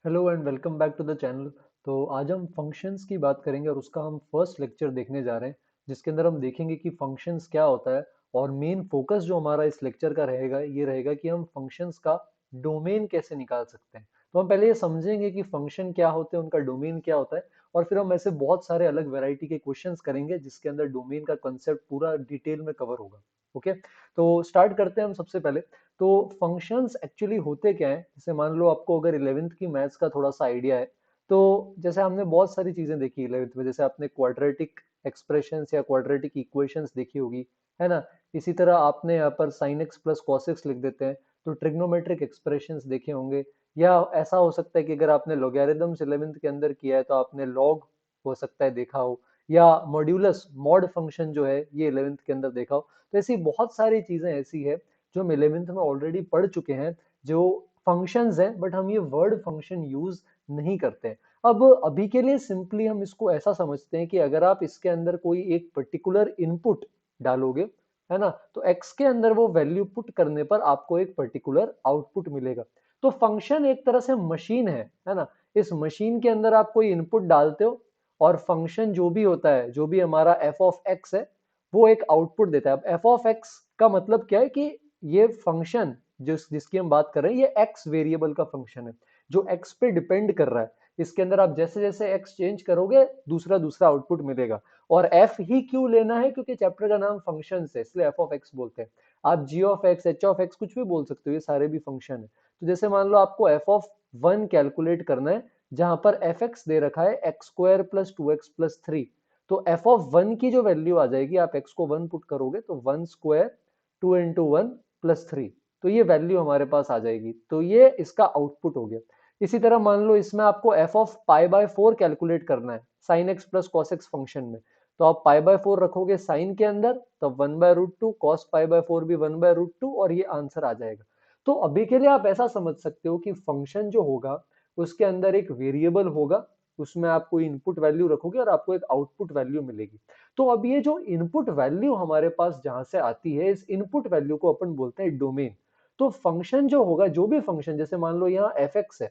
Hello and welcome back to the channel. तो आज हम फंक्शंस की बात करेंगे और उसका हम फर्स्ट लेक्चर देखने जा रहे हैं, जिसके अंदर हम देखेंगे कि फंक्शंस क्या होता है। और मेन फोकस जो हमारा इस लेक्चर का रहेगा ये रहेगा कि हम फंक्शंस का डोमेन कैसे निकाल सकते हैं। तो हम पहले ये समझेंगे कि फंक्शन क्या होते हैं, उनका डोमेन क्या होता है, और फिर हम ऐसे बहुत सारे अलग वैरायटी के क्वेश्चंस करेंगे जिसके अंदर डोमेन का कंसेप्ट पूरा डिटेल में कवर होगा। ओके, तो स्टार्ट करते हैं हम सबसे पहले। तो फंक्शंस एक्चुअली होते क्या है, जैसे मान लो आपको अगर 11th की मैथ्स का थोड़ा सा आइडिया है, तो जैसे हमने बहुत सारी चीजें देखी 11th में, जैसे आपने क्वाड्रेटिक एक्सप्रेशंस या क्वाड्रेटिक इक्वेशंस देखी होगी, है ना। इसी तरह आपने यहाँ पर sign x plus cos x लिख देते हैं, तो ट्रिग्नोमेट्रिक एक्सप्रेशंस देखे होंगे। या ऐसा हो सकता है कि अगर आपने लॉगरिथम्स 11th के अंदर किया है तो आपने लॉग हो सकता है देखा हो, या मॉड्यूलस मॉड फंक्शन जो है ये 11th के अंदर देखा हो। तो ऐसी बहुत सारी चीजें ऐसी है जो हम 11th में ऑलरेडी पढ़ चुके हैं, जो फंक्शंस हैं, बट हम ये वर्ड फंक्शन यूज नहीं करते हैं। अब अभी के लिए सिंपली हम इसको ऐसा समझते हैं कि अगर आप इसके अंदर कोई एक पर्टिकुलर इनपुट डालोगे, है ना, तो x के अंदर वो वैल्यू पुट करने पर आपको एक पर्टिकुलर आउटपुट मिलेगा। तो फंक्शन एक तरह से मशीन है ना। इस मशीन के अंदर आप कोई इनपुट डालते हो, और फंक्शन जो भी होता है, जो भी हमारा एफ ऑफ एक्स है, वो एक आउटपुट देता है। अब एफ ऑफ एक्स का मतलब क्या है कि ये फंक्शन जिसकी हम बात कर रहे हैं ये एक्स वेरिएबल का फंक्शन है, जो एक्स पे डिपेंड कर रहा है। इसके अंदर आप जैसे जैसे एक्स चेंज करोगे दूसरा दूसरा आउटपुट मिलेगा। और एफ ही क्यों लेना है, क्योंकि चैप्टर का नाम फंक्शन है, इसलिए एफ ऑफ एक्स बोलते हैं। आप G of x, H of x कुछ भी बोल सकते हो, ये सारे भी फंक्शन है। तो जैसे मान लो आपको एफ ऑफ वन कैलकुलेट करना है, जहां पर एफ एक्स दे रखा है x square plus two x plus three. तो एफ ऑफ वन की जो वैल्यू आ जाएगी, आप एक्स को वन पुट करोगे तो one square two into one plus three, तो ये वैल्यू हमारे पास आ जाएगी। तो ये इसका आउटपुट हो गया। इसी तरह मान लो इसमें आपको F of pi by four calculate करना है sine x plus cos x function में। तो आप पाई बाय फोर रखोगे साइन के अंदर, तब one by root two, cos pi by four भी वन बाय रूट टू, और ये आंसर आ जाएगा। तो अभी के लिए आप ऐसा समझ सकते हो कि फंक्शन जो होगा उसके अंदर एक वेरिएबल होगा, उसमें आप कोई इनपुट वैल्यू रखोगे और आपको एक आउटपुट वैल्यू मिलेगी। तो अब ये जो इनपुट वैल्यू हमारे पास जहां से आती है, इस इनपुट वैल्यू को अपन बोलते हैं डोमेन। तो फंक्शन जो होगा, जो भी फंक्शन, जैसे मान लो यहाँ एफ एक्स है,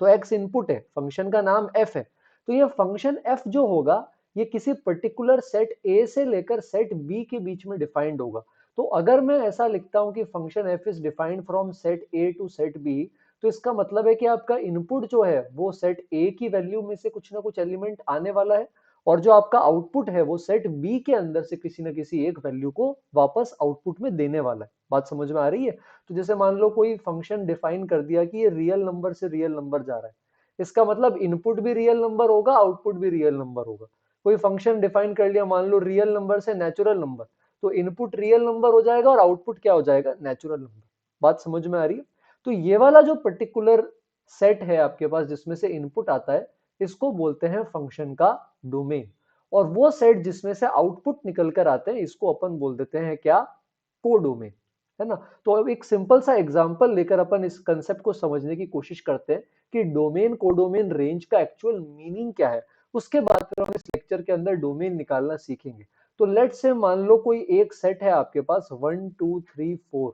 तो एक्स इनपुट है, फंक्शन का नाम एफ है। तो ये फंक्शन एफ जो होगा, ये किसी पर्टिकुलर सेट ए से लेकर सेट बी के बीच में डिफाइंड होगा। तो अगर मैं ऐसा लिखता हूं कि function F is defined from set A to set B, तो इसका मतलब है कि आपका इनपुट जो है वो सेट ए की वैल्यू में से कुछ ना कुछ एलिमेंट आने वाला है, और जो आपका आउटपुट है वो सेट बी के अंदर से किसी ना किसी एक वैल्यू को वापस आउटपुट में देने वाला है। बात समझ में आ रही है। तो जैसे मान लो कोई फंक्शन डिफाइन कर दिया कि ये रियल नंबर से रियल नंबर जा रहा है, इसका मतलब इनपुट भी रियल नंबर होगा, आउटपुट भी रियल नंबर होगा। कोई फंक्शन डिफाइन कर लिया, मान लो रियल नंबर से नेचुरल नंबर, तो इनपुट रियल नंबर हो जाएगा और आउटपुट क्या हो जाएगा, नेचुरल नंबर। बात समझ में आ रही है। तो ये वाला जो पर्टिकुलर सेट है आपके पास जिसमें से इनपुट आता है, इसको बोलते हैं फंक्शन का डोमेन। और वो सेट जिसमें से आउटपुट निकल कर आते हैं, इसको अपन बोल देते हैं क्या, कोडोमेन, है ना। तो अब एक सिंपल सा एग्जांपल लेकर अपन इस कंसेप्ट को समझने की कोशिश करते हैं कि डोमेन कोडोमेन रेंज का एक्चुअल मीनिंग क्या है। उसके बाद फिर हम इस लेक्चर के अंदर डोमेन निकालना सीखेंगे। तो लेट्स से मान लो कोई एक सेट है आपके पास वन टू थ्री फोर,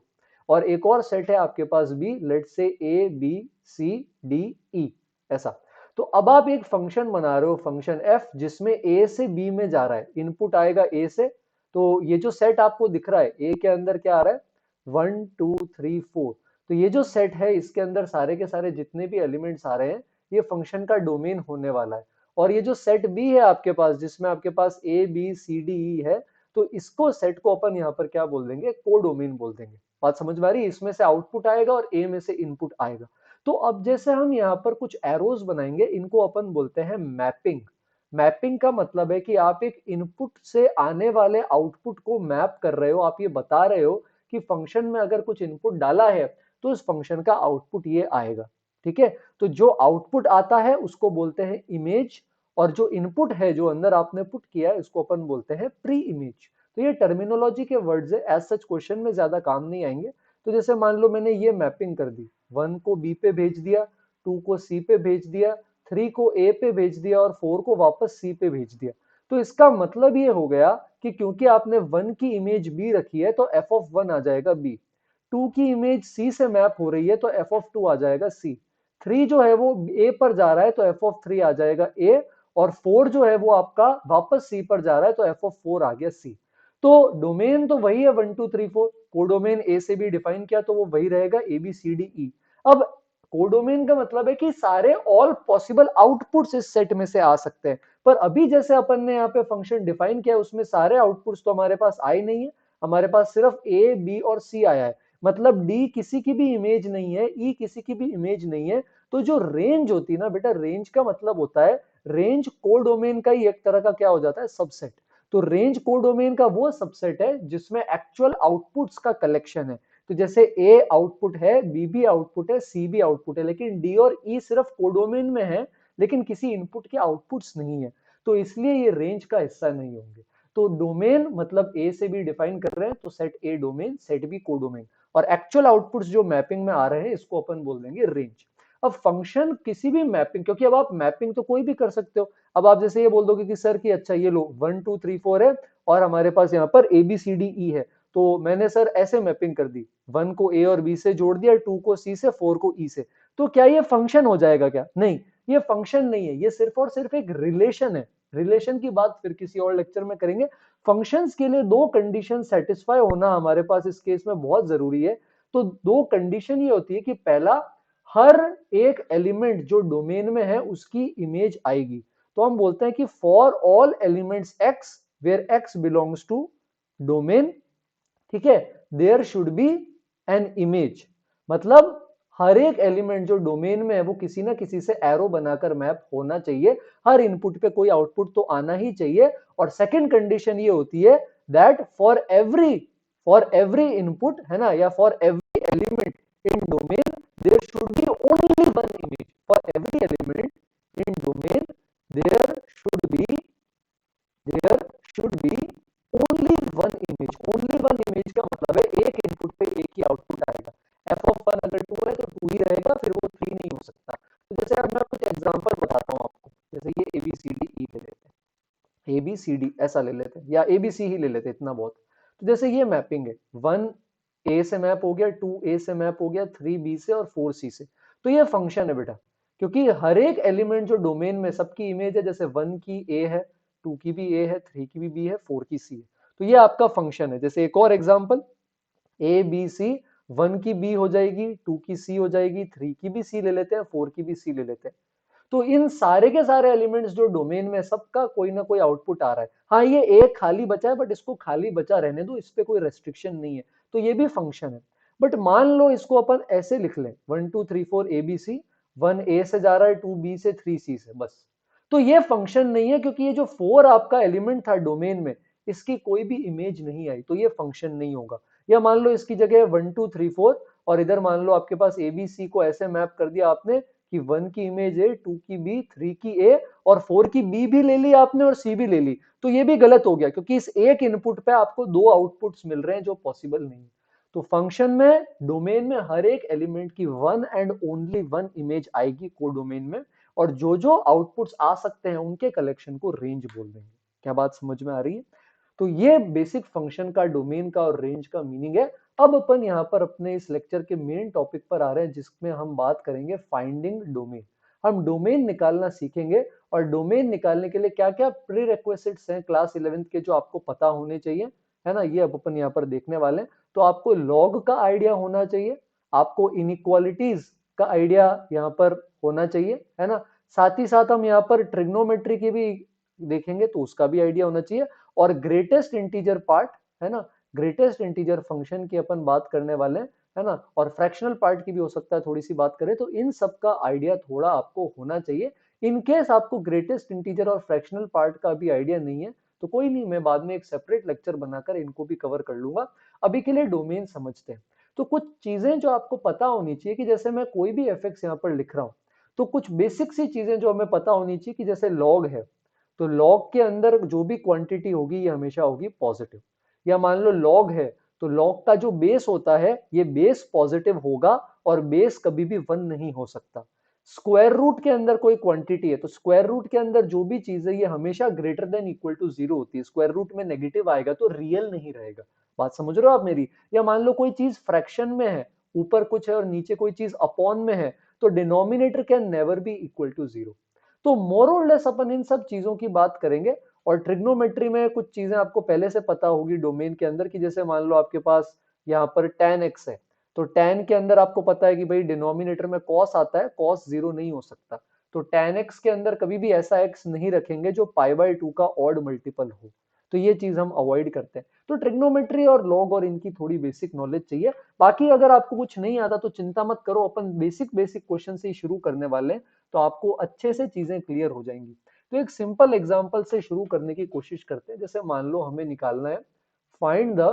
और एक और सेट है आपके पास भी, let's say A B C D E, ऐसा। तो अब आप एक फंक्शन बना रहे हो, फंक्शन एफ, जिसमें ए से बी में जा रहा है, इनपुट आएगा ए से। तो ये जो सेट आपको दिख रहा है, ए के अंदर क्या आ रहा है, वन टू थ्री फोर। तो ये जो सेट है इसके अंदर सारे के सारे जितने भी एलिमेंट्स आ रहे हैं, ये फंक्शन का डोमेन होने वाला है। और ये जो सेट बी है आपके पास, जिसमें आपके पास A B C D E है, तो इसको सेट को अपन यहाँ पर क्या बोल देंगे, कोडोमेन बोल देंगे। बात समझ में आ रही है। इसमें से आउटपुट आएगा और ए में से इनपुट आएगा। तो अब जैसे हम यहाँ पर कुछ एरोज बनाएंगे, इनको अपन बोलते हैं मैपिंग। मैपिंग का मतलब है कि आप एक इनपुट से आने वाले आउटपुट को मैप कर रहे हो। आप ये बता रहे हो कि फंक्शन में अगर कुछ इनपुट डाला है तो उस फंक्शन का आउटपुट ये आएगा। ठीक है। तो जो आउटपुट आता है उसको बोलते हैं इमेज, और जो इनपुट है जो अंदर आपने पुट किया है उसको अपन बोलते हैं प्री इमेज। तो ये टर्मिनोलॉजी के वर्ड्स है, एज सच क्वेश्चन में ज्यादा काम नहीं आएंगे। तो जैसे मान लो मैंने ये मैपिंग कर दी, वन को बी पे भेज दिया, टू को सी पे भेज दिया, थ्री को ए पे भेज दिया, और फोर को वापस सी पे भेज दिया। तो इसका मतलब ये हो गया कि क्योंकि आपने वन की इमेज बी रखी है तो एफ ऑफ वन आ जाएगा बी, टू की इमेज सी से मैप हो रही है तो एफ ऑफ टू आ जाएगा सी, 3 जो है वो a पर जा रहा है तो f ऑफ 3 आ जाएगा a, और 4 जो है वो आपका वापस c पर जा रहा है तो f ऑफ 4 आ गया c। तो डोमेन तो वही है 1 2 3 4, कोडोमेन a से भी डिफाइन किया तो वो वही रहेगा a b c d e। अब कोडोमेन का मतलब है कि सारे ऑल पॉसिबल आउटपुट्स इस सेट में से आ सकते हैं, पर अभी जैसे अपन ने यहाँ पे फंक्शन डिफाइन किया उसमें सारे आउटपुट्स तो हमारे पास आए नहीं है, हमारे पास सिर्फ ए बी और सी आया है, मतलब डी किसी की भी इमेज नहीं है, ई किसी की भी इमेज नहीं है। तो जो रेंज होती है ना बेटा, रेंज का मतलब होता है, रेंज कोडोमेन का ही एक तरह का क्या हो जाता है, सबसेट। तो रेंज कोडोमेन का वो सबसेट है जिसमें एक्चुअल आउटपुट्स का कलेक्शन है। तो जैसे ए आउटपुट है, बी भी आउटपुट है, सी भी आउटपुट है, लेकिन डी और ई सिर्फ कोडोमेन में है, लेकिन किसी इनपुट के आउटपुट्स नहीं है, तो इसलिए ये रेंज का हिस्सा नहीं होंगे। तो डोमेन मतलब ए से भी डिफाइन कर रहे हैं तो set A domain, set B codomain, और एक्चुअल आउटपुट्स जो मैपिंग में आ रहे हैं इसको अपन बोल देंगे रेंज। अब फंक्शन किसी भी मैपिंग, क्योंकि अब आप मैपिंग तो कोई भी कर सकते हो, अब आप जैसे ये बोल दोगे कि सर कि अच्छा ये लो 1 2 3 4 है और हमारे पास यहाँ पर A B C D E है, तो मैंने सर ऐसे मैपिंग कर दी, 1 को ए और बी से जोड़ दिया, 2 को सी से, 4 को ई से, तो क्या ये फंक्शन हो जाएगा क्या? नहीं, ये फंक्शन नहीं है, ये सिर्फ और सिर्फ एक रिलेशन है। रिलेशन की बात फिर किसी और लेक्चर में करेंगे। फंक्शंस के लिए दो कंडीशन सेटिस्फाई होना हमारे पास इस केस में बहुत जरूरी है। तो दो कंडीशन ये होती है कि पहला, हर एक एलिमेंट जो डोमेन में है उसकी इमेज आएगी। तो हम बोलते हैं कि for all elements x where x belongs to domain, ठीक है, there should be an image. मतलब हर एक एलिमेंट जो डोमेन में है वो किसी ना किसी से एरो बनाकर मैप होना चाहिए, हर इनपुट पे कोई आउटपुट तो आना ही चाहिए। और सेकंड कंडीशन ये होती है दैट फॉर एवरी इनपुट है ना, या for every element in domain there should be only one image. For every element in domain there should be there should be only one image. Only one image का मतलब है एक input पे एक ही आउटपुट आएगा। एफ ऑफ वन अगर 2 है तो 2 ही रहेगा, फिर वो 3 नहीं हो सकता। तो जैसे अब मैं कुछ एग्जांपल बताता हूँ आपको, जैसे ये A B C D E ले लेते हैं, ए बी सी डी ऐसा ले लेते हैं, या ए बी सी ही ले लेते हैं, इतना बहुत। तो जैसे ये मैपिंग है, 1 ए से मैप हो गया, 2 ए से मैप हो गया, 3 बी से और 4 सी से। तो ये फंक्शन है बेटा, क्योंकि हर एक एलिमेंट जो डोमेन में सबकी इमेज है, जैसे 1 की ए है, 2 की भी ए है, 3 की भी बी है, 4 की सी है, तो ये आपका फंक्शन है। जैसे एक और एग्जांपल, ए बी सी, 1 की बी हो जाएगी, 2 की सी हो जाएगी, 3 की भी सी ले लेते हैं, 4 की भी सी ले लेते हैं। तो इन सारे के सारे एलिमेंट्स जो डोमेन में, सबका कोई ना कोई आउटपुट आ रहा है। हाँ, ये एक खाली बचा है, बट इसको खाली बचा रहने दो, इस पे कोई रेस्ट्रिक्शन नहीं है, तो ये भी फंक्शन है। बट मान लो इसको अपन ऐसे लिख लें, 1 2 3 4 ए बी सी, 1 ए से जा रहा है, 2 बी से, 3 सी से, बस। तो ये फंक्शन नहीं है, क्योंकि ये जो 4 आपका एलिमेंट था डोमेन में, इसकी कोई भी इमेज नहीं आई, तो ये फंक्शन नहीं होगा। या मान लो इसकी जगह 1 2 3 4, और इधर मान लो आपके पास ए बी सी को ऐसे मैप कर दिया आपने कि 1 की इमेज ए, 2 की बी, 3 की ए, और 4 की बी भी ले ली आपने और सी भी ले ली, तो ये भी गलत हो गया, क्योंकि इस एक इनपुट पे आपको दो आउटपुट्स मिल रहे हैं जो पॉसिबल नहीं। तो फंक्शन में, डोमेन में हर एक एलिमेंट की one and only one image आएगी कोडोमेन में, और जो जो आउटपुट्स आ सकते हैं उनके कलेक्शन को रेंज बोल देंगे। क्या बात समझ में आ रही है? तो ये बेसिक फंक्शन का, डोमेन का और रेंज का मीनिंग है। अब अपन यहाँ पर अपने इस लेक्चर के मेन टॉपिक पर आ रहे हैं, जिसमें हम बात करेंगे फाइंडिंग डोमेन। हम डोमेन निकालना सीखेंगे, और डोमेन निकालने के लिए क्या क्या प्री रिक्वेसिट्स हैं क्लास 11th के जो आपको पता होने चाहिए, है ना, ये अब अपन यहाँ पर देखने वाले हैं। तो आपको लॉग का आइडिया होना चाहिए, आपको इनइक्वालिटीज का आइडिया यहाँ पर होना चाहिए, है ना। साथ ही साथ हम यहाँ पर ट्रिग्नोमेट्री की भी देखेंगे, तो उसका भी आइडिया होना चाहिए। और ग्रेटेस्ट इंटीजर पार्ट, है ना, ग्रेटेस्ट इंटीजर फंक्शन की अपन बात करने वाले हैं, है ना, और फ्रैक्शनल पार्ट की भी हो सकता है थोड़ी सी बात करें, तो इन सब का आइडिया थोड़ा आपको होना चाहिए। इन केस आपको ग्रेटेस्ट इंटीजर और फ्रैक्शनल पार्ट का भी आइडिया नहीं है तो कोई नहीं, मैं बाद में एक सेपरेट लेक्चर बनाकर इनको भी कवर कर लूंगा। अभी के लिए डोमेन समझते हैं। तो कुछ चीजें जो आपको पता होनी चाहिए, कि जैसे मैं कोई भी एफ यहाँ पर लिख रहा हूं, तो कुछ बेसिक सी चीजें जो हमें पता होनी चाहिए, कि जैसे लॉग है, तो लॉग के अंदर जो भी क्वांटिटी होगी ये हमेशा होगी पॉजिटिव। या मान लो लॉग है, तो लॉग का जो बेस होता है ये बेस पॉजिटिव होगा, और बेस कभी भी 1 नहीं हो सकता। स्क्वायर रूट के अंदर कोई क्वांटिटी है, तो स्क्वायर रूट के अंदर जो भी चीज है ये हमेशा ग्रेटर देन इक्वल टू 0 होती है। स्क्वायर रूट में नेगेटिव आएगा तो रियल नहीं रहेगा। बात समझ रहे हो आप मेरी? या मान लो कोई चीज फ्रैक्शन में है, ऊपर कुछ है और नीचे कोई चीज अपॉन में है, तो denominator can never be equal to zero. तो मोर और लेस अपन इन सब चीजों की बात करेंगे। और ट्रिग्नोमेट्री में कुछ चीजें आपको पहले से पता होगी डोमेन के अंदर, कि जैसे मान लो आपके पास यहाँ पर tan x है, तो tan के अंदर आपको पता है कि भाई डिनोमिनेटर में cos आता है, cos जीरो नहीं हो सकता। तो tan x के अंदर कभी भी ऐसा x नहीं रखेंगे जो π/2 का ऑड मल्टीपल हो। तो ये चीज हम अवॉइड करते हैं। तो ट्रिग्नोमेट्री और लॉग और इनकी थोड़ी बेसिक नॉलेज चाहिए। बाकी अगर आपको कुछ नहीं आता तो चिंता मत करो, अपन बेसिक बेसिक क्वेश्चन से ही शुरू करने वाले हैं, तो आपको अच्छे से चीजें क्लियर हो जाएंगी। तो एक सिंपल एग्जांपल से शुरू करने की कोशिश करते हैं। जैसे मान लो हमें निकालना है फाइंड द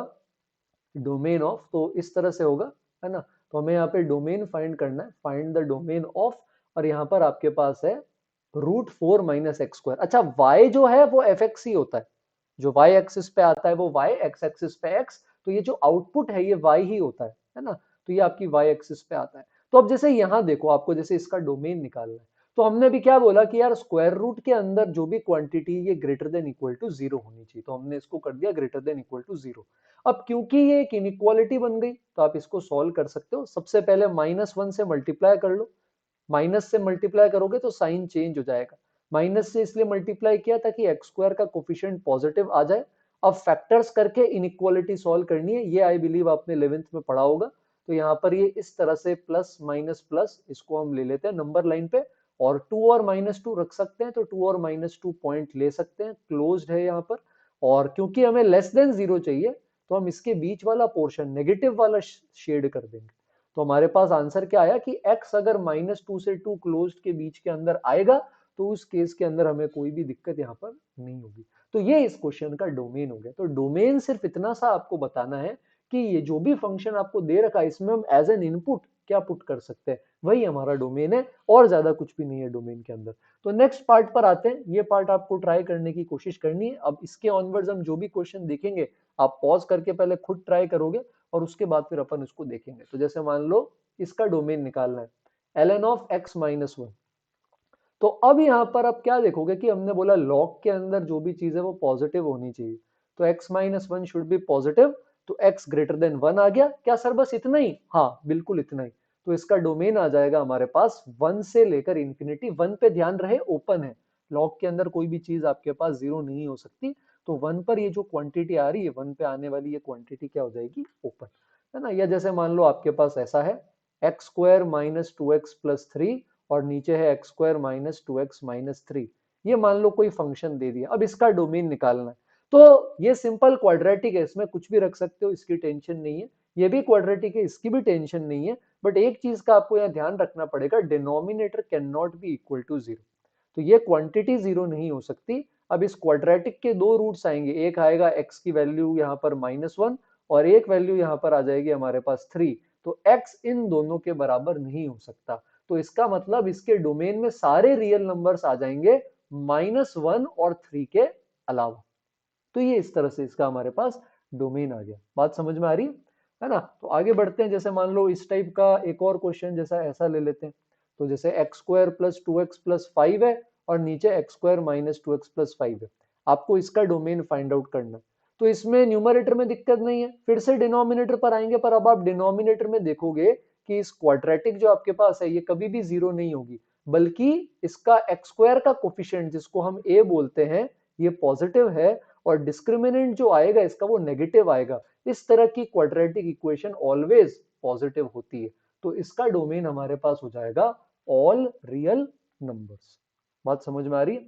डोमेन ऑफ, तो इस तरह से होगा, है ना। तो हमें यहाँ पे डोमेन फाइंड करना है, फाइंड द डोमेन ऑफ, और यहाँ पर आपके पास है √4 - x²। अच्छा, y जो है वो fx ही होता है, जो y एक्सिस पे आता है वो y, x एक्सिस पे x, तो ये जो आउटपुट है ये y ही होता है ना। तो ये आपकी y एक्सिस पे आता है। तो अब जैसे यहाँ देखो, आपको जैसे इसका डोमेन निकालना है, तो हमने भी क्या बोला कि यार स्क्वायर रूट के अंदर जो भी क्वांटिटी ये greater than equal to zero होनी चाहिए, तो हमने इसको कर दिया greater than equal to zero. अब क्योंकि ये एक इनइक्वालिटी बन गई, तो आप इसको सॉल्व कर सकते हो। सबसे पहले -1 से मल्टीप्लाई कर लो, माइनस से मल्टीप्लाई करोगे तो साइन चेंज हो जाएगा। माइनस से इसलिए मल्टीप्लाई किया ताकि x² का कोफिशिएंट पॉजिटिव आ जाए। अब फैक्टर्स करके इनइक्वालिटी सॉल्व करनी है, ये आई बिलीव आपने 11th में पढ़ा होगा। तो यहाँ पर ये इस तरह से प्लस माइनस प्लस, इसको हम ले लेते हैं नंबर लाइन पे, और 2 और -2 रख सकते हैं, तो 2 और -2 पॉइंट ले सकते हैं, क्लोज्ड है यहाँ पर। और क्योंकि हमें लेस देन जीरो चाहिए, तो हम इसके बीच वाला पोर्शन नेगेटिव वाला शेड कर देंगे। तो हमारे पास आंसर क्या आया कि x अगर -2 से 2 क्लोज्ड के बीच के अंदर आएगा, तो उस केस के अंदर हमें कोई भी दिक्कत यहाँ पर नहीं होगी। तो ये इस क्वेश्चन का डोमेन हो गया। तो डोमेन सिर्फ इतना सा आपको बताना है कि ये जो भी फंक्शन आपको दे रखा है, इसमें हम एज एन इनपुट क्या पुट कर सकते हैं, वही हमारा डोमेन है, और ज्यादा कुछ भी नहीं है डोमेन के अंदर। तो नेक्स्ट पार्ट पर आते हैं। ये पार्ट आपको ट्राई करने की कोशिश करनी है। अब इसके ऑनवर्ड्स हम जो भी क्वेश्चन देखेंगे, आप पॉज करके पहले खुद ट्राई करोगे, और उसके बाद फिर अपन उसको देखेंगे। तो जैसे मान लो इसका डोमेन निकालना है ln ऑफ x-1। तो अब यहां पर आप क्या देखोगे कि हमने बोला लॉग के अंदर जो भी चीज है वो पॉजिटिव होनी चाहिए, तो x-1 शुड बी पॉजिटिव। तो x ग्रेटर देन 1 आ गया क्या सर, बस इतना ही? हाँ बिल्कुल इतना ही। तो इसका डोमेन आ जाएगा हमारे पास 1 से लेकर इंफिनिटी। 1 पे ध्यान रहे ओपन है, लॉग के अंदर कोई भी चीज आपके पास जीरो नहीं हो सकती। तो 1 पर ये जो क्वांटिटी आ रही है, 1 पे आने वाली ये क्वांटिटी क्या हो जाएगी, ओपन, है ना। या जैसे मान लो आपके पास ऐसा है x² - 2x + 3, और नीचे है x² - 2x - 3। ये मान लो कोई फंक्शन दे दिया, अब इसका डोमेन निकालना है। तो ये सिंपल क्वाड्रेटिक है, इसमें कुछ भी रख सकते हो, इसकी टेंशन नहीं है। ये भी क्वाड्रेटिक है, इसकी भी टेंशन नहीं है। बट एक चीज का आपको यहाँ ध्यान रखना पड़ेगा, denominator can not be equal to zero. तो ये क्वांटिटी जीरो नहीं हो सकती। अब इस क्वाड्रेटिक के दो रूट्स आएंगे, एक आएगा x की वैल्यू यहाँ पर -1, और एक वैल्यू यहाँ पर आ जाएगी हमारे पास 3। तो x इन दोनों के बराबर नहीं हो सकता। तो इसका मतलब इसके डोमेन में सारे रियल नंबर्स आ जाएंगे -1 और 3 के अलावा। तो ये इस तरह से इसका हमारे पास डोमेन आ गया। बात समझ में आ रही है ना। तो आगे बढ़ते हैं। जैसे मान लो इस टाइप का एक और क्वेश्चन जैसा ऐसा ले लेते हैं। तो जैसे x² + 2x + 5 है, और नीचे x² - 2x + 5 है। आपको इसका डोमेन फाइंड आउट करना है। तो इसमें न्यूमरेटर में दिक्कत नहीं है, फिर से डिनोमिनेटर पर आएंगे। पर अब आप डिनोमिनेटर में देखोगे कि इस क्वाड्रेटिक जो आपके पास है ये कभी भी जीरो नहीं होगी, बल्कि इसका x² का कोफिशिएंट जिसको हम a बोलते हैं, ये पॉजिटिव है, और डिस्क्रिमिनेंट जो आएगा इसका वो नेगेटिव आएगा। इस तरह की क्वाड्रेटिक इक्वेशन ऑलवेज पॉजिटिव होती है। तो इसका डोमेन हमारे पास हो जाएगा ऑल रियल नंबर्स। बात समझ में आ रही है।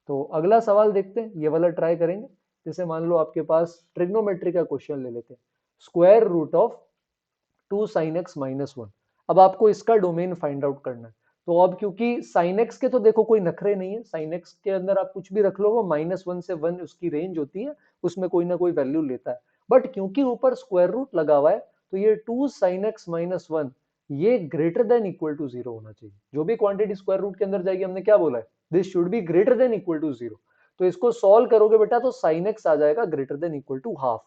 तो अगला सवाल देखते हैं, ये वाला ट्राई करेंगे। जैसे मान लो आपके पास ट्रिग्नोमेट्री का क्वेश्चन ले लेते हैं, square root of 2 sin x - 1। अब आपको इसका डोमेन फाइंड आउट करना है। तो अब क्योंकि sin x के तो देखो कोई नखरे नहीं है, sin x के अंदर आप कुछ भी रख लो, वो -1 से 1 उसकी रेंज होती है, उसमें कोई ना कोई वैल्यू लेता है। बट क्योंकि ऊपर स्क्वायर रूट लगा हुआ है, तो ये 2 sin x - 1 ये greater than equal to zero होना चाहिए। जो भी क्वांटिटी स्क्वायर रूट के अंदर जाएगी, हमने क्या बोला है, this should be greater than equal to zero. तो इसको सॉल्व करोगे बेटा, तो sin x आ जाएगा greater than equal to half.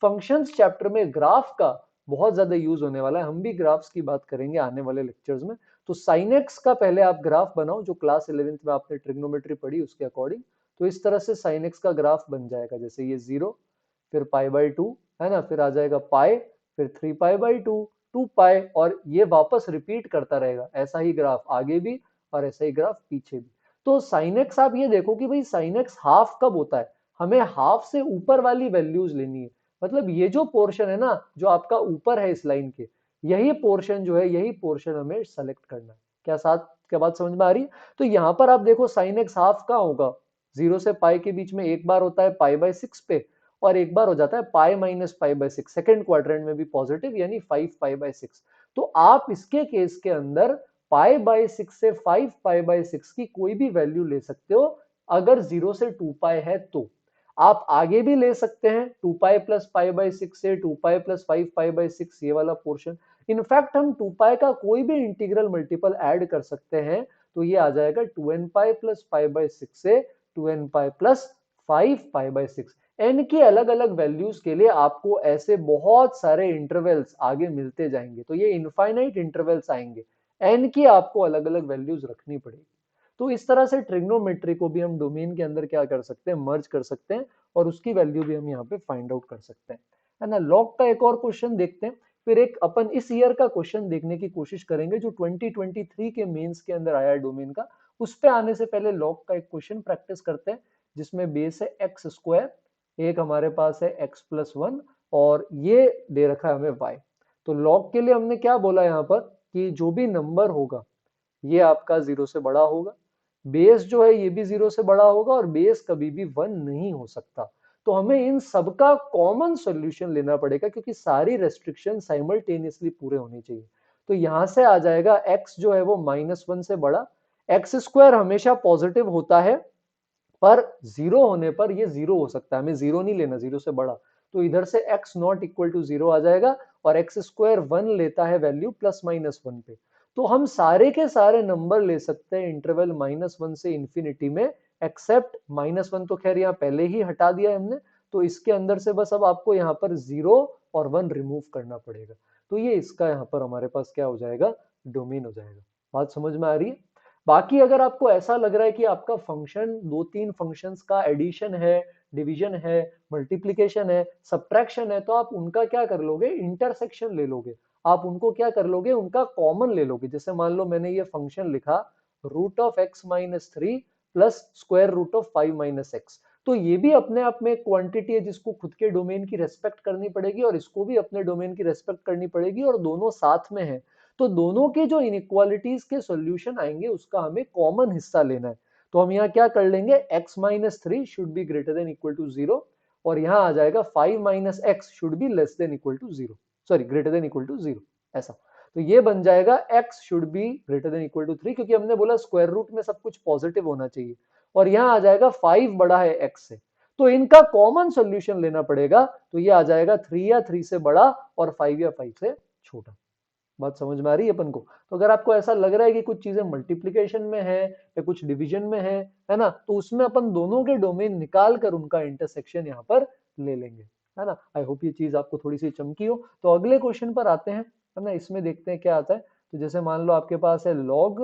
Functions chapter में ग्राफ का बहुत ज्यादा यूज होने वाला है, हम भी ग्राफ्स की बात करेंगे आने वाले लेक्चर्स में। तो sin x का पहले आप ग्राफ बनाओ, जो क्लास 11th में आपने ट्रिग्नोमेट्री पढ़ी उसके अकॉर्डिंग। तो इस तरह से sin x का ग्राफ बन जाएगा, जैसे ये 0, फिर π/2, है ना, फिर आ जाएगा पाई, फिर 3π/2, 2 पाई, और ये वापस रिपीट करता रहेगा, ऐसा ही ग्राफ आगे भी और ऐसा ही ग्राफ पीछे भी। तो साइन एक्स आप ये देखो कि भाई साइन एक्स हाफ कब होता है, हमें हाफ से ऊपर वाली वैल्यूज लेनी है। मतलब ये जो पोर्शन है ना जो आपका ऊपर है इस लाइन के, यही पोर्शन जो है, यही पोर्शन हमें सेलेक्ट करना है। क्या साथ क्या बात समझ में आ रही है? तो यहां पर आप देखो साइन एक्स हाफ कहाँ होगा, 0 से पाई के बीच में एक बार होता है पाई/6 पे, और एक बार हो जाता है पाई-पाई/6, सेकंड क्वाड्रेंट में भी पॉजिटिव, यानी 5 पाई/6। तो आप इसके केस के अंदर पाई/6 से 5 पाई/6 की कोई भी वैल्यू ले सकते हो, अगर 0 से 2 पाई है तो। आप आगे भी ले सकते हैं 2 पाई प्लस पाई/6 से 2 पाई प्लस 5 पाई/6, ये वाला पोर्शन। इनफैक्ट हम 2 पाई का कोई भी इंटीग्रल मल्टीपल ऐड कर सकते हैं, तो ये आ जाएगा 2n पाई प्लस पाई/6 से 2n पाई प्लस 5 पाई/6। एन की अलग अलग वैल्यूज के लिए आपको ऐसे बहुत सारे इंटरवल्स आगे मिलते जाएंगे, तो ये इनफाइनाइट इंटरवल्स आएंगे, एन की आपको अलग अलग वैल्यूज रखनी पड़ेगी। तो इस तरह से ट्रिग्नोमेट्री को भी हम डोमेन के अंदर क्या कर सकते हैं, मर्ज कर सकते हैं, और उसकी वैल्यू भी हम यहाँ पे फाइंड आउट कर सकते हैं, है ना। लॉग का एक और क्वेश्चन देखते हैं, फिर एक अपन इस ईयर का क्वेश्चन देखने की कोशिश करेंगे जो 2023 के मेंस के अंदर आया है डोमेन का। उस पे आने से पहले लॉग का एक क्वेश्चन प्रैक्टिस करते हैं, जिसमें बेस है एक्स स्क्वायर, एक हमारे पास है x+1, और ये दे रखा है हमें y। तो लॉग के लिए हमने क्या बोला यहाँ पर कि जो भी नंबर होगा ये आपका 0 से बड़ा होगा, बेस जो है ये भी 0 से बड़ा होगा, और बेस कभी भी 1 नहीं हो सकता। तो हमें इन सबका कॉमन सॉल्यूशन लेना पड़ेगा, क्योंकि सारी रेस्ट्रिक्शन साइमल्टेनियसली पूरे होनी चाहिए। तो यहां से आ जाएगा x जो है वो -1 से बड़ा, एक्स स्क्वायर हमेशा पॉजिटिव होता है, पर जीरो होने पर ये जीरो हो सकता है, हमें जीरो नहीं लेना, जीरो से बड़ा। तो इधर से x not equal to zero आ जाएगा, और एक्स स्क्वायर 1 लेता है वैल्यू +-1 पे। तो हम सारे के सारे नंबर ले सकते हैं इंटरवल -1 से इंफिनिटी में, एक्सेप्ट -1, तो खैर यहाँ पहले ही हटा दिया है हमने। तो इसके अंदर से बस अब आपको यहाँ पर 0 और 1 रिमूव करना पड़ेगा। तो ये इसका यहाँ पर हमारे पास क्या हो जाएगा, डोमेन हो जाएगा। बात समझ में आ रही है? बाकी अगर आपको ऐसा लग रहा है कि आपका फंक्शन दो तीन फंक्शंस का एडिशन है, डिवीजन है, मल्टीप्लिकेशन है, सब्ट्रैक्शन है, तो आप उनका क्या कर लोगे, इंटरसेक्शन ले लोगे। आप उनको क्या कर लोगे, उनका कॉमन ले लोगे। जैसे मान लो मैंने ये फंक्शन लिखा √(x-3) प्लस √(5-x), तो ये भी अपने आप में एक क्वांटिटी है जिसको खुद के डोमेन की रेस्पेक्ट करनी पड़ेगी, और इसको भी अपने डोमेन की रेस्पेक्ट करनी पड़ेगी, और दोनों साथ में है। तो दोनों के जो इनइक्वालिटीज के सॉल्यूशन आएंगे उसका हमें कॉमन हिस्सा लेना है। तो हम यहाँ क्या कर लेंगे, x-3 should be greater than equal to 0, और यहाँ आ जाएगा 5-x should be less than equal to 0, sorry greater than equal to 0, ऐसा। तो ये बन जाएगा x should be greater than equal to 3, क्योंकि हमने बोला स्क्वायर रूट में सब कुछ पॉजिटिव होना चाहिए, और यहाँ आ जाएगा 5 बड़ा है x से। तो इनका कॉमन सॉल्यूशन लेना पड़ेगा, तो ये आ जाएगा 3 या 3 से बड़ा, और 5 या 5 से छोटा। बात समझ में आ रही है अपन को? तो अगर आपको ऐसा लग रहा है कि कुछ चीजें मल्टीप्लीकेशन में है या कुछ डिवीजन में है ना, तो उसमें अपन दोनों के डोमेन निकाल कर उनका इंटरसेक्शन यहाँ पर ले लेंगे, है ना। आई होप ये चीज आपको थोड़ी सी चमकी हो। तो अगले क्वेश्चन पर आते हैं, है ना। इसमें देखते हैं क्या आता है। तो जैसे मान लो आपके पास है लॉग,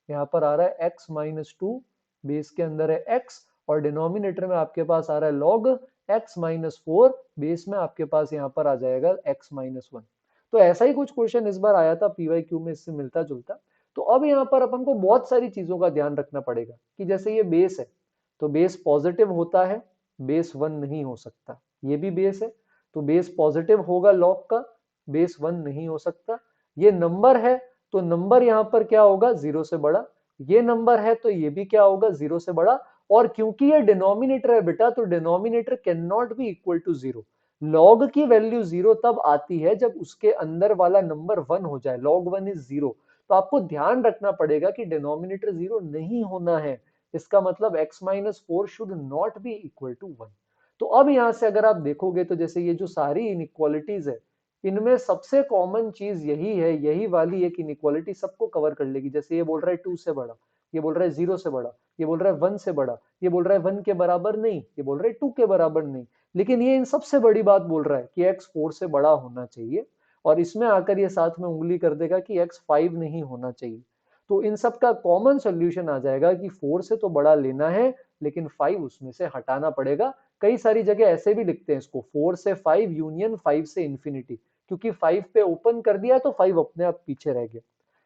यहाँ पर आ रहा है x-2, बेस के अंदर है x, और डिनोमिनेटर में आपके पास आ रहा है लॉग x-4, बेस में आपके पास यहाँ पर आ जाएगा x-1। तो ऐसा ही कुछ क्वेश्चन इस बार आया था पीवाईक्यू में, इससे मिलता जुलता। तो अब यहाँ पर अपन को बहुत सारी चीजों का ध्यान रखना पड़ेगा, कि जैसे ये बेस है, तो बेस पॉजिटिव होता है, बेस 1 नहीं हो सकता। ये भी बेस है, तो बेस पॉजिटिव होगा लॉग का, बेस 1 नहीं हो सकता। ये नंबर है, तो नंबर यहाँ पर क्या होगा, 0 से बड़ा। ये नंबर है तो ये भी क्या होगा, 0 से बड़ा। और क्योंकि ये डिनोमिनेटर है बेटा, तो denominator can not be equal to 0। Log की वैल्यू 0 तब आती है जब उसके अंदर वाला नंबर 1 हो जाए, लॉग 1 इज 0। तो आपको ध्यान रखना पड़ेगा कि डिनोमिनेटर 0 नहीं होना है, इसका मतलब x-4 should not be equal to 1। तो अब यहां से अगर आप देखोगे तो जैसे ये जो सारी इनइक्वालिटीज है, इनमें सबसे कॉमन चीज यही है, यही वाली एक इनइक्वालिटी सबको कवर कर लेगी। जैसे ये बोल रहा है 2 से बड़ा, ये बोल रहा है 0 से बड़ा, ये बोल रहा है 1 से बड़ा, ये बोल रहा है 1 के बराबर नहीं, ये बोल रहा है 2 के बराबर नहीं। लेकिन ये इन सबसे बड़ी बात बोल रहा है कि x 4 से बड़ा होना चाहिए, और इसमें आकर ये साथ में उंगली कर देगा कि x 5 नहीं होना चाहिए। तो इन सब का कॉमन सोल्यूशन आ जाएगा कि 4 से तो बड़ा लेना है, लेकिन 5 उसमें से हटाना पड़ेगा। कई सारी जगह ऐसे भी लिखते हैं इसको, 4 से 5 यूनियन 5 से इंफिनिटी, क्योंकि 5 पे ओपन कर दिया है तो 5 अपने आप पीछे रह गया।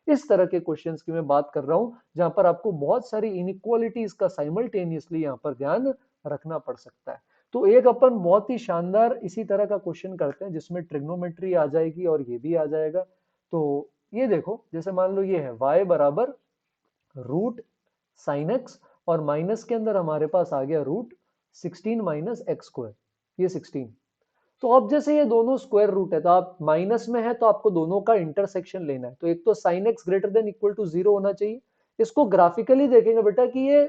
इस तरह के क्वेश्चंस की मैं बात कर रहा हूं, जहां पर आपको बहुत सारी इनइक्वालिटीज का साइमल्टेनियसली यहाँ पर ध्यान रखना पड़ सकता है। तो एक अपन बहुत ही शानदार इसी तरह का क्वेश्चन करते हैं जिसमें ट्रिग्नोमेट्री आ जाएगी और ये भी आ जाएगा। तो ये देखो, जैसे मान लो ये है y बराबर रूट साइन एक्स, और माइनस के अंदर हमारे पास आ गया रूट 16 - x², ये 16। तो अब जैसे ये दोनों स्क्वायर रूट है, तो आप माइनस में है तो आपको दोनों का इंटरसेक्शन लेना है। तो एक तो sine x greater than equal to 0 होना चाहिए। इसको ग्राफिकली देखेंगे बेटा कि ये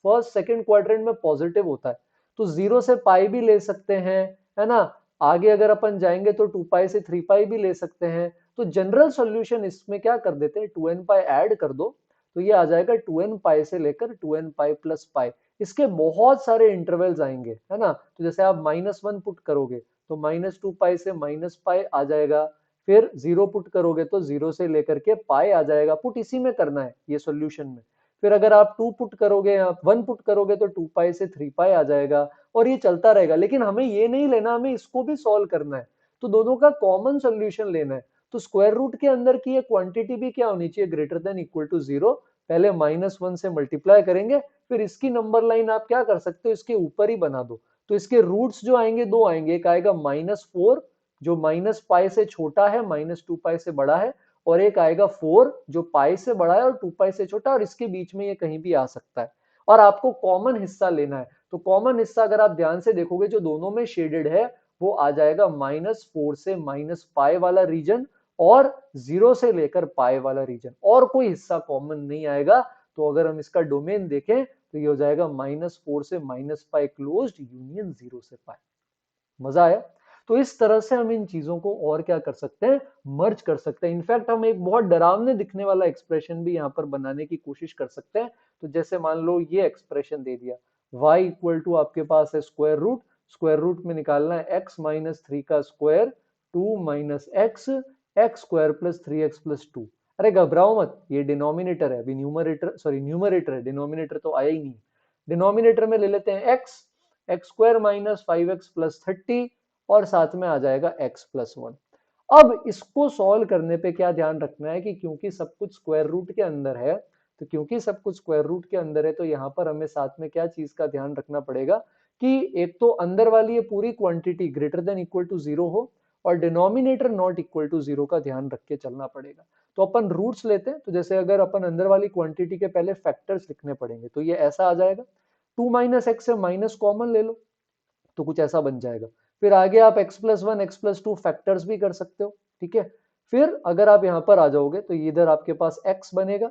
फर्स्ट सेकंड क्वाड्रेंट में पॉजिटिव होता है, तो 0 से पाई भी ले सकते हैं, है ना। आगे अगर अपन जाएंगे तो 2 पाई से 3 पाई भी ले सकते हैं। तो जनरल सॉल्यूशन इसमें क्या कर देते हैं, 2n पाई ऐड कर दो, तो ये आ जाएगा 2n पाई से लेकर 2n पाई प्लस पाई। इसके बहुत सारे इंटरवल्स आएंगे, है ना। तो जैसे आप -1 पुट करोगे तो -2 पाई से माइनस पाई आ जाएगा, फिर 0 पुट करोगे तो 0 से लेकर के पाई आ जाएगा। पुट इसी में करना है ये सॉल्यूशन में। फिर अगर आप 2 पुट करोगे, आप 1 पुट करोगे तो 2 पाई से 3 पाई आ जाएगा, और ये चलता रहेगा। लेकिन हमें ये नहीं लेना, हमें इसको भी सॉल्व करना है। तो दोनों का कॉमन सॉल्यूशन लेना है। तो स्क्वायर रूट के अंदर की ये क्वांटिटी भी क्या होनी चाहिए, ग्रेटर देन इक्वल टू 0। पहले -1 से मल्टीप्लाई करेंगे, फिर इसकी नंबर लाइन आप क्या कर सकते हो, इसके ऊपर ही बना दो। तो इसके रूट्स जो आएंगे दो आएंगे, एक आएगा -4 जो माइनस पाई से छोटा है, -2 पाई से बड़ा है, और एक आएगा 4 जो पाई से बड़ा है और 2 पाई से छोटा है, और इसके बीच में ये कहीं भी आ सकता है। और आपको कॉमन हिस्सा लेना है। तो कॉमन हिस्सा अगर आप ध्यान से देखोगे जो दोनों में शेडेड है, वो आ जाएगा -4 से माइनस पाई वाला रीजन, और 0 से लेकर पाई वाला रीजन, और कोई हिस्सा कॉमन नहीं आएगा। तो अगर हम इसका डोमेन देखें तो ये हो जाएगा -4 से माइनस पाई क्लोज्ड यूनियन 0 से पाई। मजा आया। तो इस तरह से हम इन चीजों को और क्या कर सकते हैं, मर्ज कर सकते हैं। इनफैक्ट हम एक बहुत डरावने दिखने वाला एक्सप्रेशन भी यहाँ पर बनाने की कोशिश कर सकते हैं। तो जैसे मान लो ये एक्सप्रेशन दे दिया, y इक्वल टू आपके पास है स्क्वायर रूट में निकालना है x-3 का square 2 - x x square plus 3x plus 2। अरे घबराओ मत, ये डिनोमिनेटर है, अभी न्यूमरेटर सॉरी न्यूमरेटर है, डिनोमिनेटर तो आया ही नहीं। डिनोमिनेटर में ले लेते हैं x स्क्वायर -5x प्लस 30, और साथ में आ जाएगा x प्लस 1। अब इसको सॉल्व करने पे क्या ध्यान रखना है कि क्योंकि सब कुछ स्क्वायर रूट के अंदर है, तो क्योंकि सब कुछ स्क्वायर रूट के अंदर है, तो यहाँ पर हमें साथ में क्या चीज का ध्यान रखना पड़ेगा कि एक तो अंदर वाली ये पूरी quantity greater than equal to 0 हो, और डिनोमिनेटर नॉट इक्वल टू 0 का ध्यान रख के चलना पड़ेगा। तो अपन रूट्स लेते हैं, तो जैसे अगर अपन अंदर वाली क्वांटिटी के पहले फैक्टर्स लिखने पड़ेंगे, तो ये ऐसा आ जाएगा। 2 - x से माइनस कॉमन ले लो तो कुछ ऐसा बन जाएगा। फिर आगे आप x plus 1 x plus 2 factors भी कर सकते हो, ठीक है। फिर अगर आप यहाँ पर आ जाओगे तो इधर आपके पास x बनेगा,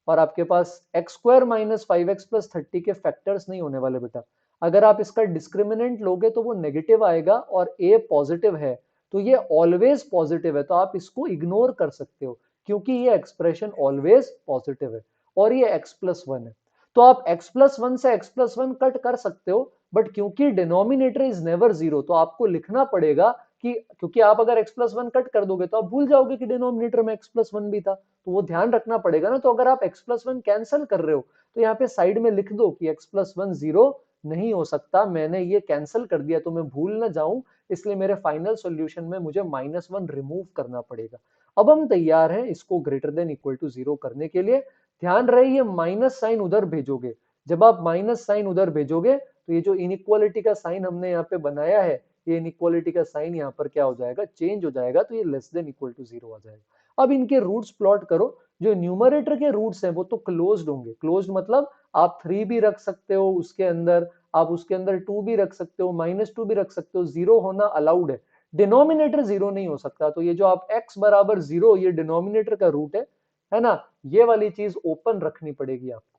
और आपके पास x स्क्वायर -5x प्लस 30 के फैक्टर्स नहीं होने वाले बेटा। अगर आप इसका डिस्क्रिमिनेंट लोगे तो वो नेगेटिव आएगा, और a पॉजिटिव है, तो ये ऑलवेज पॉजिटिव है, तो आप इसको इग्नोर कर सकते हो क्योंकि ये एक्सप्रेशन ऑलवेज पॉजिटिव है, और ये x प्लस 1 है। तो आप x प्लस 1 से x प्लस 1 कट कर सकते हो, बट क्योंकि डिनोमिनेटर इज नेवर 0, तो आपको लिखना पड़ेगा कि, क्योंकि आप अगर x प्लस 1 कट कर दोगे तो आप भूल जाओगे कि डिनोमिनेटर में x प्लस 1 भी था, तो वो ध्यान रखना पड़ेगा ना। तो अगर आप x प्लस 1 कैंसिल कर रहे हो तो यहाँ पे साइड में लिख दो कि x प्लस 1 0 नहीं हो सकता, मैंने ये कैंसिल कर दिया तो मैं भूल ना जाऊं, इसलिए मेरे फाइनल सॉल्यूशन में मुझे -1 रिमूव करना पड़ेगा। अब हम तैयार हैं इसको ग्रेटर देन इक्वल टू 0 करने के लिए। ध्यान रहे ये माइनस साइन उधर भेजोगे, जब आप माइनस साइन उधर भेजोगे तो ये जो इनइक्वालिटी का साइन हमने यहाँ पे बनाया है, ये इनइक्वालिटी का साइन यहाँ पर क्या हो जाएगा, चेंज हो जाएगा, तो ये लेस देन इक्वल टू 0 आ जाएगा। अब इनके रूट्स प्लॉट करो। जो न्यूमरेटर के रूट्स हैं वो तो क्लोज्ड होंगे, क्लोज्ड मतलब आप 3 भी रख सकते हो उसके अंदर, आप उसके अंदर 2 भी रख सकते हो, -2 भी रख सकते हो, 0 होना अलाउड है। डिनोमिनेटर 0 नहीं हो सकता, तो ये जो आप x बराबर 0, ये डिनोमिनेटर का रूट है ना, ये वाली चीज ओपन रखनी पड़ेगी आपको,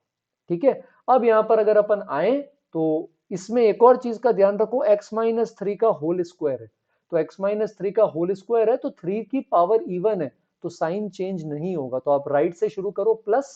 ठीक है। अब यहाँ पर अगर अपन आए तो इसमें एक और चीज का ध्यान रखो, x-3 का होल स्क्वायर है, तो x-3 का होल स्क्वायर है तो 3 की पावर इवन है, तो साइन चेंज नहीं होगा। तो आप राइट से शुरू करो, प्लस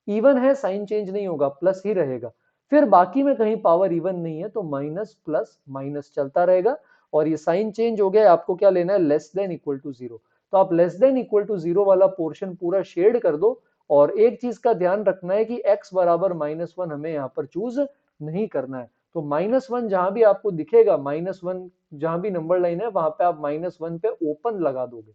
इवन है, साइन चेंज नहीं होगा, प्लस ही रहेगा। फिर बाकी में कहीं पावर इवन नहीं है तो माइनस प्लस माइनस चलता रहेगा, और ये साइन चेंज हो गया। आपको क्या लेना है, लेस देन इक्वल टू 0। तो आप लेस देन इक्वल टू 0 वाला पोर्शन पूरा शेड कर दो, और एक चीज का ध्यान रखना है कि x बराबर -1 हमें यहाँ पर चूज नहीं करना है। तो -1 जहां भी आपको दिखेगा, -1 जहां भी नंबर लाइन है वहां पे आप -1 पे ओपन लगा दोगे।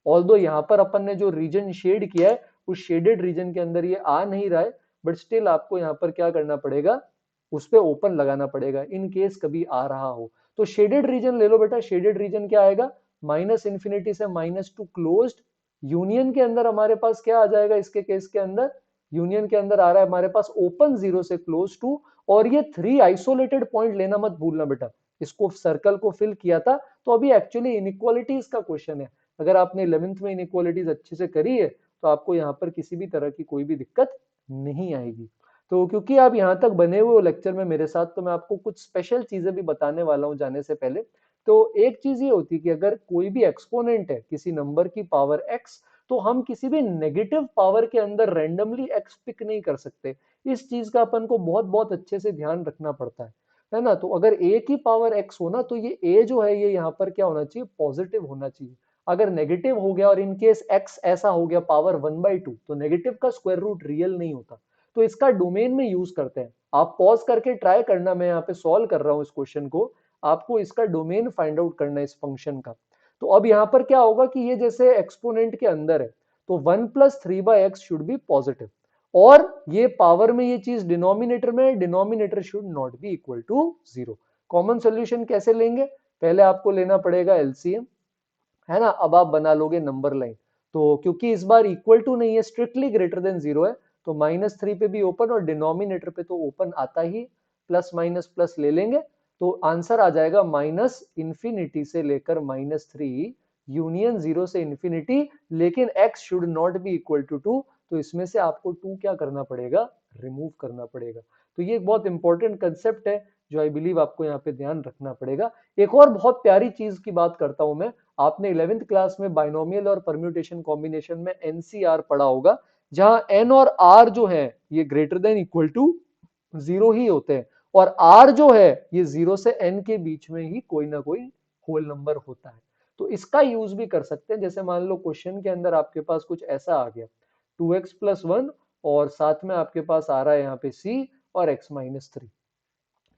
ऑल्दो यहाँ पर अपन ने जो रीजन शेड किया है उस शेडेड रीजन के अंदर ये आ नहीं रहा है, बट स्टिल आपको यहाँ पर क्या करना पड़ेगा, उस पे ओपन लगाना पड़ेगा इन केस कभी आ रहा हो। तो शेडेड रीजन ले लो बेटा, शेडेड रीजन क्या आएगा, -∞ से -2 क्लोज्ड, यूनियन के अंदर हमारे पास क्या आ जाएगा, इसके केस के अंदर यूनियन के अंदर आ रहा है हमारे पास ओपन 0 से क्लोज 2, और ये 3 आइसोलेटेड पॉइंट लेना मत भूलना बेटा। इसको सर्कल को फिल किया था, तो अभी एक्चुअली इनइक्वालिटीज का क्वेश्चन है। अगर आपने 11th में इनइक्वालिटीज अच्छे से करी है तो आपको यहाँ पर किसी भी तरह की कोई भी दिक्कत नहीं आएगी। तो क्योंकि आप यहाँ तक बने हुए हो लेक्चर में मेरे साथ, तो मैं आपको कुछ स्पेशल चीजें भी बताने वाला हूँ जाने से पहले। तो एक चीज ये होती है कि अगर कोई भी एक्सपोनेंट है किसी नंबर की पावर x, तो हम किसी भी नेगेटिव पावर के अंदर रैंडमली x पिक नहीं कर सकते। इस चीज का अपन को बहुत बहुत अच्छे से ध्यान रखना पड़ता है ना। तो अगर a की पावर x हो ना, तो ये a जो है ये यहाँ पर क्या होना चाहिए, पॉजिटिव होना चाहिए। अगर नेगेटिव हो गया और इन केस x ऐसा हो गया पावर 1/2, तो नेगेटिव का स्क्वायर रूट रियल नहीं होता। तो इसका डोमेन में यूज करते हैं। आप पॉज करके ट्राई करना, मैं यहाँ पे सॉल्व कर रहा हूँ इस क्वेश्चन को, आपको इसका डोमेन फाइंड आउट करना है इस फंक्शन का। तो अब यहाँ पर क्या होगा कि ये जैसे एक्सपोनेंट के अंदर है, तो 1+3/x शुड बी पॉजिटिव, और ये पावर में ये चीज डिनोमिनेटर में, denominator should not be equal to 0। Common solution कैसे लेंगे, पहले आपको लेना पड़ेगा एलसीएम, है ना। अब आप बना लोगे नंबर लाइन, तो क्योंकि इस बार इक्वल टू नहीं है, स्ट्रिक्टली ग्रेटर देन 0 है, तो -3 पे भी ओपन और डिनोमिनेटर पे तो ओपन आता ही, प्लस माइनस प्लस ले लेंगे, तो आंसर आ जाएगा -∞ से लेकर -3 यूनियन 0 से इंफिनिटी, लेकिन x should not be equal to 2, तो इसमें से आपको 2 क्या करना पड़ेगा, रिमूव करना पड़ेगा। तो ये एक बहुत इंपॉर्टेंट कंसेप्ट है जो आई बिलीव आपको यहाँ पे ध्यान रखना पड़ेगा। एक और बहुत प्यारी चीज की बात करता हूं मैं, आपने 11th क्लास में बाइनोमियल और परम्यूटेशन कॉम्बिनेशन में एनसीआर पढ़ा होगा, जहां एन और आर जो है ये ग्रेटर देन इक्वल टू 0 ही होते हैं, और आर जो है ये 0 से एन के बीच में ही कोई ना कोई होल नंबर होता है। तो इसका यूज भी कर सकते हैं, जैसे मान लो क्वेश्चन के अंदर आपके पास कुछ ऐसा आ गया 2x+1, और साथ में आपके पास आ रहा है यहाँ पे c और x-3,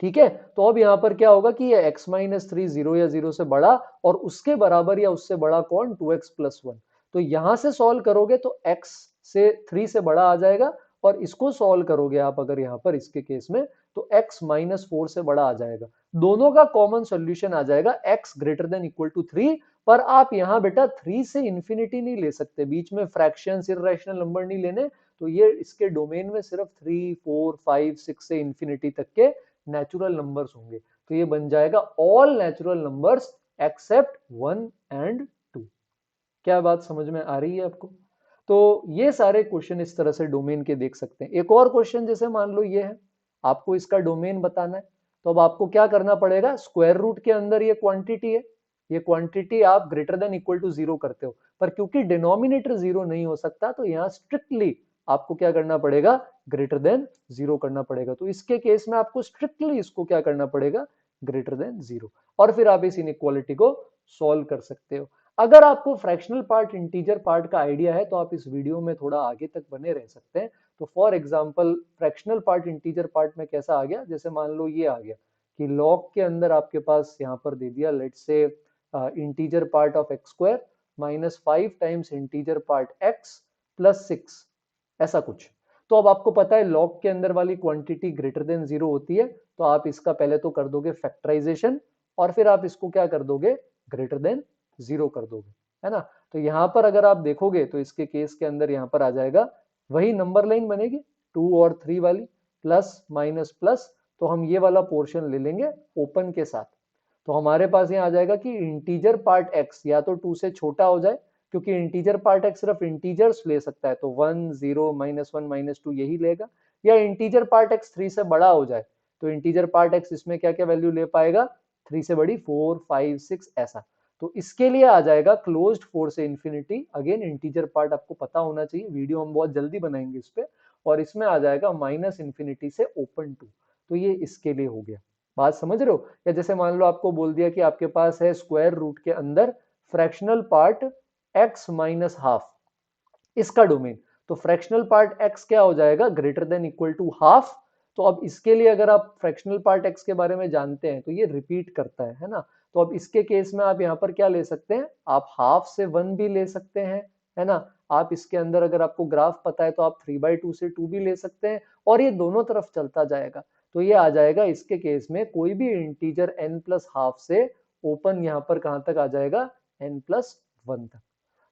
ठीक है। तो अब यहां पर क्या होगा कि ये x-3 0 या 0 से बड़ा और उसके बराबर या उससे बड़ा कौन, 2x+1। तो यहां से सॉल्व करोगे तो x से 3 से बड़ा आ जाएगा, और इसको सॉल्व करोगे आप अगर यहां पर इसके केस में, तो x-4 से बड़ा आ जाएगा। दोनों का कॉमन सोल्यूशन आ जाएगा x greater than equal to 3। पर आप यहां बेटा 3 से इंफिनिटी नहीं ले सकते, बीच में फ्रैक्शंस, इर्रेशनल नंबर नहीं लेने, तो ये इसके डोमेन में सिर्फ 3 4 5 6 से इंफिनिटी तक के नेचुरल नंबर्स होंगे। तो ये बन जाएगा all natural numbers accept 1 and 2। क्या बात समझ में आ रही है आपको। तो ये सारे क्वेश्चन इस तरह से डोमेन के देख सकते हैं। एक और क्वेश्चन जैसे मान लो ये है, आपको इसका डोमेन बताना है, तो अब आपको क्या करना पड़ेगा, स्क्वायर रूट के अंदर ये क्वांटिटी है, ये क्वांटिटी आप ग्रेटर देन इक्वल टू 0 करते हो, पर क्योंकि डिनोमिनेटर 0 नहीं हो सकता, तो यहां स्ट्रिक्टली आपको क्या करना पड़ेगा, ग्रेटर देन 0 करना पड़ेगा। तो इसके केस में आपको स्ट्रिक्टली इसको क्या करना पड़ेगा, ग्रेटर देन 0, और फिर आप इस इनइक्वालिटी को सॉल्व कर सकते हो। अगर आपको फ्रैक्शनल पार्ट, इंटीजर पार्ट का आइडिया है, तो आप इस वीडियो में थोड़ा आगे तक बने रह सकते हैं। तो for example fractional part, integer part में कैसा आ गया, जैसे मान लो ये आ गया कि लॉग के अंदर आपके पास यहाँ पर दे दिया, let's say integer part of x² -5 times integer part x +6, ऐसा कुछ। तो अब आपको पता है लॉग के अंदर वाली क्वांटिटी ग्रेटर देन 0 होती है, तो आप इसका पहले तो कर दोगे फैक्टराइजेशन, और फिर आप इसको क्या कर दोगे, ग्रेटर देन 0 कर दोगे, है ना। तो यहां पर अगर आप देखोगे तो इसके केस के अंदर यहां पर आ जाएगा, वही नंबर लाइन बनेगी 2 और 3 वाली, प्लस माइनस प्लस, तो हम ये वाला पोर्शन ले लेंगे ओपन के साथ। तो हमारे पास यहाँ आ जाएगा कि इंटीजर पार्ट x या तो 2 से छोटा हो जाए, क्योंकि इंटीजर पार्ट x सिर्फ इंटीजर्स ले सकता है, तो 1 0 -1 -2 यही लेगा, या इंटीजर पार्ट x 3 से बड़ा हो जाए, तो इंटीजर पार्ट x इसमें क्या क्या वैल्यू ले पाएगा, 3 से बड़ी 4 5 6 ऐसा। तो इसके लिए आ जाएगा क्लोज्ड 4 से इंफिनिटी, अगेन इंटीजर पार्ट आपको पता होना चाहिए, वीडियो हम बहुत जल्दी बनाएंगे इस पे, और इसमें आ जाएगा -∞ से ओपन 2। तो ये इसके लिए हो गया, बात समझ रहे हो। या जैसे मान लो आपको बोल दिया कि आपके पास है स्क्वायर रूट के अंदर फ्रैक्शनल पार्ट x-½ इसका डोमेन, तो फ्रैक्शनल पार्ट x क्या हो जाएगा, greater than equal to half, तो अब इसके लिए अगर आप फ्रैक्शनल पार्ट x के बारे में जानते हैं तो ये रिपीट करता है ना। तो अब इसके केस में आप यहाँ पर क्या ले सकते हैं, आप हाफ से 1 भी ले सकते हैं, है ना। आप इसके अंदर अगर आपको ग्राफ पता है तो आप 3/2 से 2 भी ले सकते हैं, और ये दोनों तरफ चलता जाएगा। तो ये आ जाएगा इसके केस में कोई भी इंटीजर n प्लस हाफ से ओपन यहाँ पर कहाँ तक आ जाएगा, n प्लस 1 तक।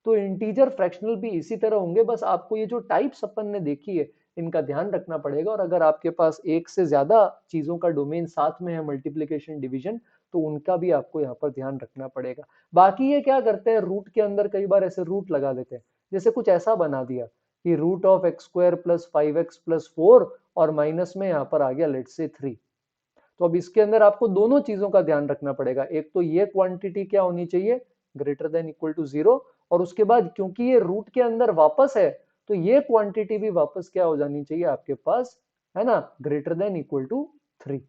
तो इंटीजर फ्रैक्शनल भी इसी तरह होंगे, बस आपको ये जो टाइप्स अपन ने देखी है इनका ध्यान रखना पड़ेगा। और अगर आपके पास एक से ज्यादा चीजों का डोमेन साथ में है, मल्टीप्लीकेशन डिवीजन, तो उनका भी आपको यहाँ पर ध्यान रखना पड़ेगा। बाकी ये क्या करते हैं, रूट के अंदर कई बार ऐसे रूट लगा देते हैं, जैसे कुछ ऐसा बना दिया कि root of x square plus 5x plus 4 और माइनस में यहाँ पर आ गया लेट से 3। तो अब इसके अंदर आपको दोनों चीजों का ध्यान रखना पड़ेगा, एक तो ये क्वांटिटी क्या होनी चाहिए, ग्रेटर देन इक्वल टू 0, और उसके बाद क्योंकि ये रूट के अंदर वापस है तो ये क्वांटिटी भी वापस क्या हो जानी चाहिए आपके पास, है ना, ग्रेटर देन इक्वल टू 3।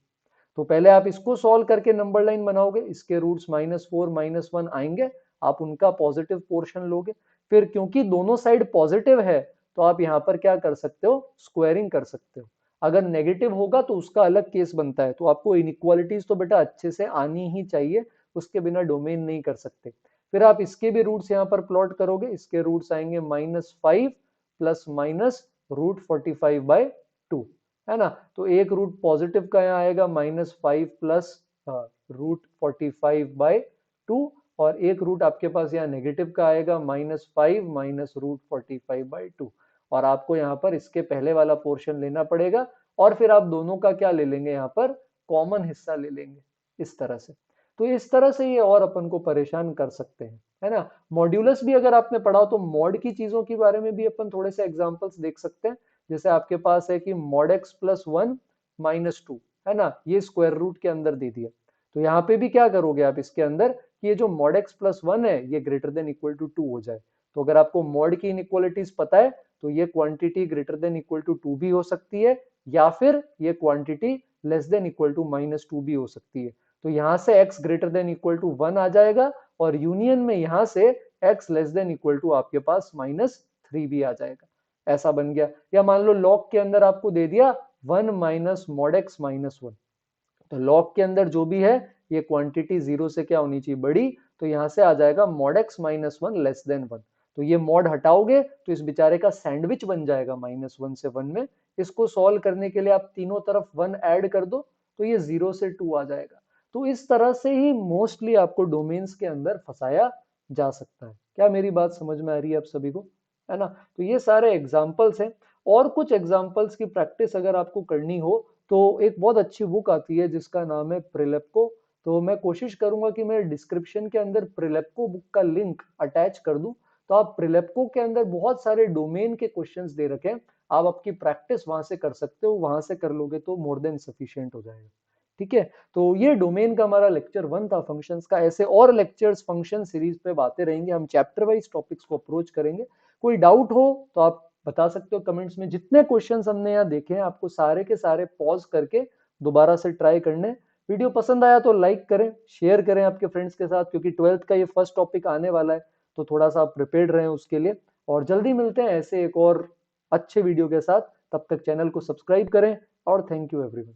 तो पहले आप इसको सॉल्व करके नंबर लाइन बनाओगे, इसके रूट्स -4 -1 आएंगे, आप उनका पॉजिटिव पोर्शन लोगे। फिर क्योंकि दोनों साइड पॉजिटिव है तो आप यहाँ पर क्या कर सकते हो, स्क्वायरिंग कर सकते हो। अगर नेगेटिव होगा तो उसका अलग केस बनता है। तो आपको इनइक्वालिटीज तो बेटा अच्छे से आनी ही चाहिए, उसके बिना डोमेन नहीं कर सकते। फिर आप इसके भी रूट्स यहाँ पर प्लॉट करोगे, इसके रूट्स आएंगे -5 प्लस माइनस √45/2, है ना। तो एक रूट पॉजिटिव का यहाँ आएगा -5 प्लस √45/2, और एक रूट आपके पास यहाँ नेगेटिव का आएगा -5 माइनस √45/2। और आपको यहाँ पर इसके पहले वाला पोर्शन लेना पड़ेगा, और फिर आप दोनों का क्या ले लेंगे, यहाँ पर कॉमन हिस्सा ले लेंगे इस तरह से। तो इस तरह से ये और अपन को परेशान कर सकते हैं, है ना। मॉड्यूलस भी अगर आपने पढ़ा हो तो मॉड की चीजों के बारे में भी अपन थोड़े से एग्जांपल्स देख सकते हैं। जैसे आपके पास है कि मॉड x प्लस 1 -2, है ना, ये स्क्वायर रूट के अंदर दे दिया। तो यहाँ पे भी क्या करोगे आप इसके अंदर कि ये जो मॉड x प्लस 1 है ये ग्रेटर देन इक्वल टू 2 हो जाए। तो अगर आपको मॉड की इनइक्वालिटीज पता है तो ये quantity greater than equal to 2 भी हो सकती है, या फिर ये quantity less than equal to -2 भी हो सकती है। तो यहां से x greater than equal to 1 आ जाएगा, और यूनियन में यहां से x less than equal to आपके पास -3 भी आ जाएगा। ऐसा बन गया। या मान लो लॉग के अंदर आपको दे दिया 1 माइनस मॉड x -1, तो लॉग के अंदर जो भी है ये क्वांटिटी 0 से क्या होनी चाहिए, बड़ी। तो यहां से आ जाएगा मॉड x -1 लेस देन 1। तो ये मॉड हटाओगे तो इस बेचारे का सैंडविच बन जाएगा -1 से 1 में। इसको सॉल्व करने के लिए आप तीनों तरफ 1 ऐड कर दो तो ये 0 से 2 आ जाएगा। तो इस तरह से ही मोस्टली आपको डोमेन्स के अंदर फंसाया जा सकता है। क्या मेरी बात समझ में आ रही है आप सभी को, है ना। तो ये सारे एग्जाम्पल्स हैं, और कुछ एग्जाम्पल्स की प्रैक्टिस अगर आपको करनी हो तो एक बहुत अच्छी बुक आती है जिसका नाम है प्रिलेप्को। तो मैं कोशिश करूंगा कि मैं डिस्क्रिप्शन के अंदर प्रिलेप्को बुक का लिंक अटैच कर दूं। तो आप प्रिलेप्को के अंदर बहुत सारे डोमेन के क्वेश्चंस दे रखे हैं, आप आपकी प्रैक्टिस वहां से कर सकते हो, वहां से कर लोगे तो मोर देन सफिशिएंट हो जाएगा। ठीक है। तो ये डोमेन का हमारा लेक्चर 1 था फंक्शंस का। ऐसे और लेक्चर्स फंक्शन सीरीज पे बातें रहेंगे, हम चैप्टर वाइज टॉपिक्स को अप्रोच करेंगे। कोई डाउट हो तो आप बता सकते हो कमेंट्स में। जितने क्वेश्चंस हमने यहाँ देखे हैं आपको सारे के सारे पॉज करके दोबारा से ट्राई करने। वीडियो पसंद आया तो लाइक करें, शेयर करें आपके फ्रेंड्स के साथ, क्योंकि 12th का ये फर्स्ट टॉपिक आने वाला है, तो थोड़ा सा आप प्रिपेयर्ड रहें उसके लिए। और जल्दी मिलते हैं ऐसे एक और अच्छे वीडियो के साथ, तब तक चैनल को सब्सक्राइब करें, और थैंक यू एवरीवन।